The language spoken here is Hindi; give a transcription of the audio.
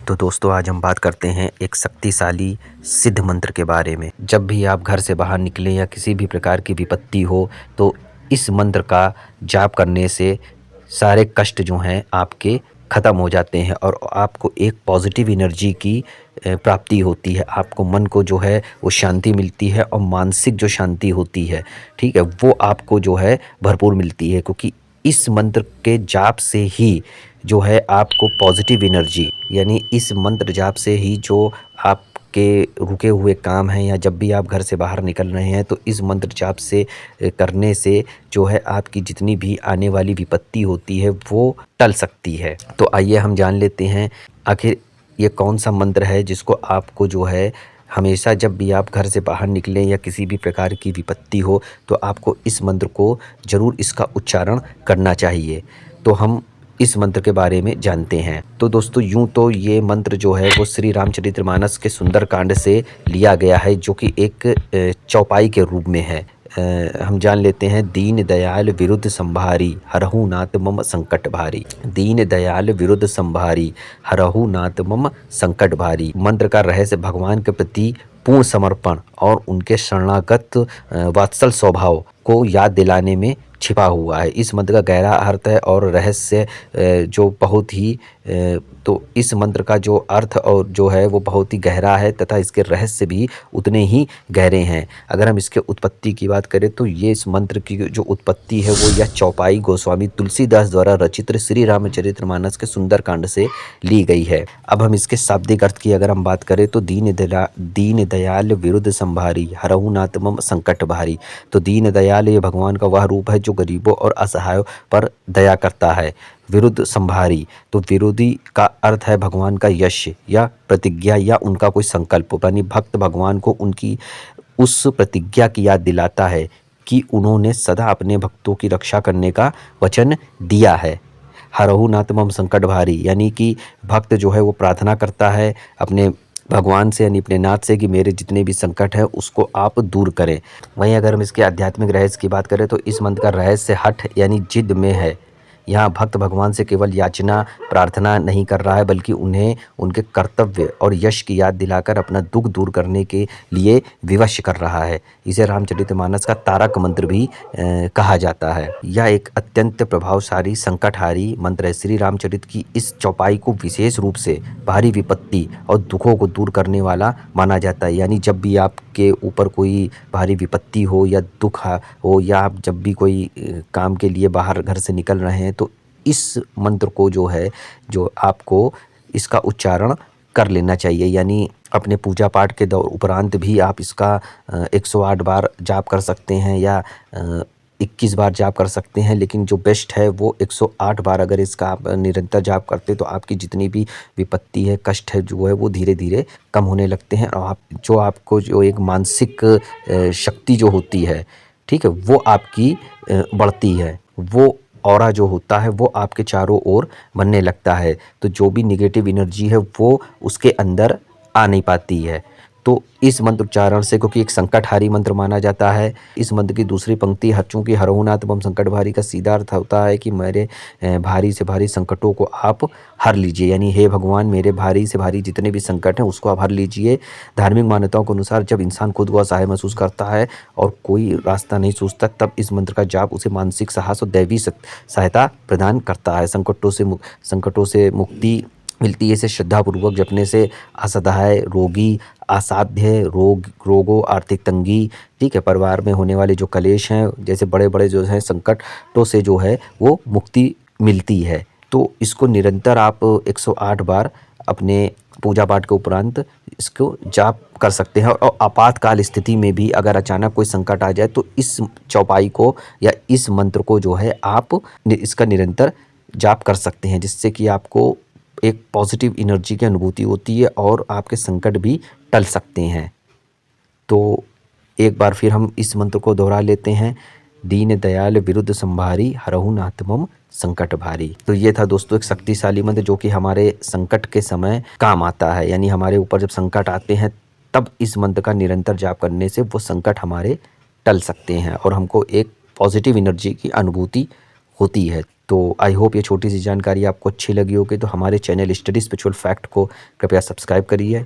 तो दोस्तों आज हम बात करते हैं एक शक्तिशाली सिद्ध मंत्र के बारे में। जब भी आप घर से बाहर निकलें या किसी भी प्रकार की विपत्ति हो तो इस मंत्र का जाप करने से सारे कष्ट जो हैं आपके ख़त्म हो जाते हैं और आपको एक पॉजिटिव एनर्जी की प्राप्ति होती है। आपको मन को जो है वो शांति मिलती है और मानसिक जो शांति होती है, ठीक है, वो आपको जो है भरपूर मिलती है, क्योंकि इस मंत्र के जाप से ही जो है आपको पॉजिटिव एनर्जी, यानी इस मंत्र जाप से ही जो आपके रुके हुए काम हैं या जब भी आप घर से बाहर निकल रहे हैं तो इस मंत्र जाप से करने से जो है आपकी जितनी भी आने वाली विपत्ति होती है वो टल सकती है। तो आइए हम जान लेते हैं आखिर ये कौन सा मंत्र है जिसको आपको जो है हमेशा जब भी आप घर से बाहर निकलें या किसी भी प्रकार की विपत्ति हो तो आपको इस मंत्र को ज़रूर इसका उच्चारण करना चाहिए। तो हम इस मंत्र के बारे में जानते हैं। तो दोस्तों यूं तो ये मंत्र जो है वो श्री रामचरितमानस के सुंदरकांड से लिया गया है, जो कि एक चौपाई के रूप में है। हम जान लेते हैं, दीन दयाल विरुद्ध संभारी हरहु नाथ मम संकट भारी। दीन दयाल विरुद्ध संभारी हरहु नाथ मम संकट भारी। मंत्र का रहस्य भगवान के प्रति पूर्ण समर्पण और उनके शरणागत वात्सल स्वभाव को याद दिलाने में छिपा हुआ है। इस मंत्र का गहरा अर्थ है और रहस्य जो बहुत ही तो इस मंत्र का जो अर्थ और जो है वो बहुत ही गहरा है तथा इसके रहस्य भी उतने ही गहरे हैं। अगर हम इसके उत्पत्ति की बात करें तो ये इस मंत्र की जो उत्पत्ति है वो यह चौपाई गोस्वामी तुलसीदास द्वारा रचित श्री रामचरितमानस के सुंदरकांड से ली गई है। अब हम इसके शाब्दिक अर्थ की अगर हम बात करें तो दीन दयाल विरुद्ध संभारी हरहु नाथ मम संकट भारी। तो दीन दयाल ये भगवान का वह रूप है जो गरीबों और असहायों पर दया करता है। विरुद्ध संभारी, तो विरोधी का अर्थ है भगवान का यश या प्रतिज्ञा या उनका कोई संकल्प, यानी भक्त भगवान को उनकी उस प्रतिज्ञा की याद दिलाता है कि उन्होंने सदा अपने भक्तों की रक्षा करने का वचन दिया है। हरहु नाथ मम संकट भारी, यानी कि भक्त जो है वो प्रार्थना करता है अपने भगवान से यानी अपने नाथ से कि मेरे जितने भी संकट है उसको आप दूर करें। वहीं अगर हम इसके आध्यात्मिक रहस्य की बात करें तो इस मंत्र का रहस्य हठ यानी जिद में है। यहाँ भक्त भगवान से केवल याचना प्रार्थना नहीं कर रहा है बल्कि उन्हें उनके कर्तव्य और यश की याद दिलाकर अपना दुख दूर करने के लिए विवश कर रहा है। इसे रामचरितमानस का तारक मंत्र भी कहा जाता है। यह एक अत्यंत प्रभावशाली संकटहारी मंत्र है। श्री रामचरित की इस चौपाई को विशेष रूप से भारी विपत्ति और दुखों को दूर करने वाला माना जाता है। यानी जब भी आपके ऊपर कोई भारी विपत्ति हो या दुख हो या आप जब भी कोई काम के लिए बाहर घर से निकल रहे हैं तो इस मंत्र को जो है जो आपको इसका उच्चारण कर लेना चाहिए। यानी अपने पूजा पाठ के उपरांत भी आप इसका 108 बार जाप कर सकते हैं या 21 बार जाप कर सकते हैं, लेकिन जो बेस्ट है वो 108 बार अगर इसका आप निरंतर जाप करते तो आपकी जितनी भी विपत्ति है कष्ट है जो है वो धीरे धीरे कम होने लगते हैं और आपको जो एक मानसिक शक्ति जो होती है, ठीक है, वो आपकी बढ़ती है। वो ऑरा जो होता है वो आपके चारों ओर बनने लगता है, तो जो भी निगेटिव एनर्जी है वो उसके अंदर आ नहीं पाती है। तो इस मंत्र उच्चारण से, क्योंकि एक संकटहारी मंत्र माना जाता है, इस मंत्र की दूसरी पंक्ति चूँकि हरहु नाथ मम संकट भारी का सीधा अर्थ होता है कि मेरे भारी से भारी संकटों को आप हर लीजिए, यानी हे भगवान मेरे भारी से भारी जितने भी संकट हैं उसको आप हर लीजिए। धार्मिक मान्यताओं के अनुसार जब इंसान खुद को असहाय महसूस करता है और कोई रास्ता नहीं सूझता तब इस मंत्र का जाप उसे मानसिक साहस और दैवी सहायता प्रदान करता है। संकटों से मुक्ति मिलती है इसे श्रद्धापूर्वक जपने से। असहाय, रोगी, असाध्य रोगों, आर्थिक तंगी, ठीक है, परिवार में होने वाले जो कलेश हैं जैसे बड़े बड़े जो हैं संकटों से जो है वो मुक्ति मिलती है। तो इसको निरंतर आप 108 बार अपने पूजा पाठ के उपरांत इसको जाप कर सकते हैं और आपातकाल स्थिति में भी अगर अचानक कोई संकट आ जाए तो इस चौपाई को या इस मंत्र को जो है आप इसका निरंतर जाप कर सकते हैं, जिससे कि आपको एक पॉजिटिव एनर्जी की अनुभूति होती है और आपके संकट भी टल सकते हैं। तो एक बार फिर हम इस मंत्र को दोहरा लेते हैं, दीन दयाल विरुद्ध संभारी हरहु नाथ मम संकट भारी। तो ये था दोस्तों एक शक्तिशाली मंत्र जो कि हमारे संकट के समय काम आता है। यानी हमारे ऊपर जब संकट आते हैं तब इस मंत्र का निरंतर जाप करने से वो संकट हमारे टल सकते हैं और हमको एक पॉजिटिव एनर्जी की अनुभूति होती है। तो आई होप ये छोटी सी जानकारी आपको अच्छी लगी होगी। तो हमारे चैनल स्टडी स्पिरिचुअल फैक्ट को कृपया सब्सक्राइब करिए।